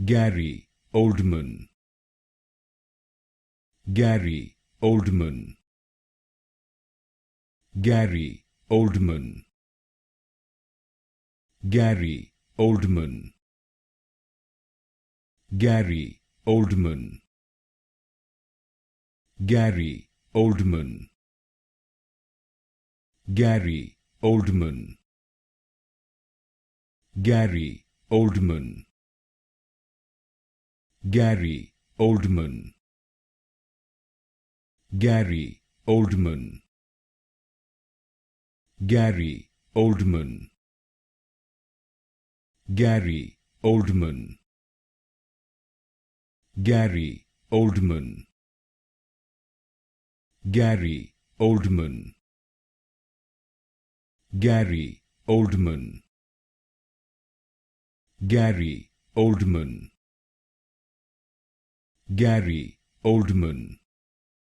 Gary Oldman, Gary Oldman, Gary Oldman, Gary Oldman, Gary Oldman, Gary Oldman, Gary Oldman, Gary Oldman, Gary Oldman, Gary Oldman, Gary Oldman, Gary Oldman, Gary Oldman, Gary Oldman, Gary Oldman, Gary Oldman, Gary Oldman,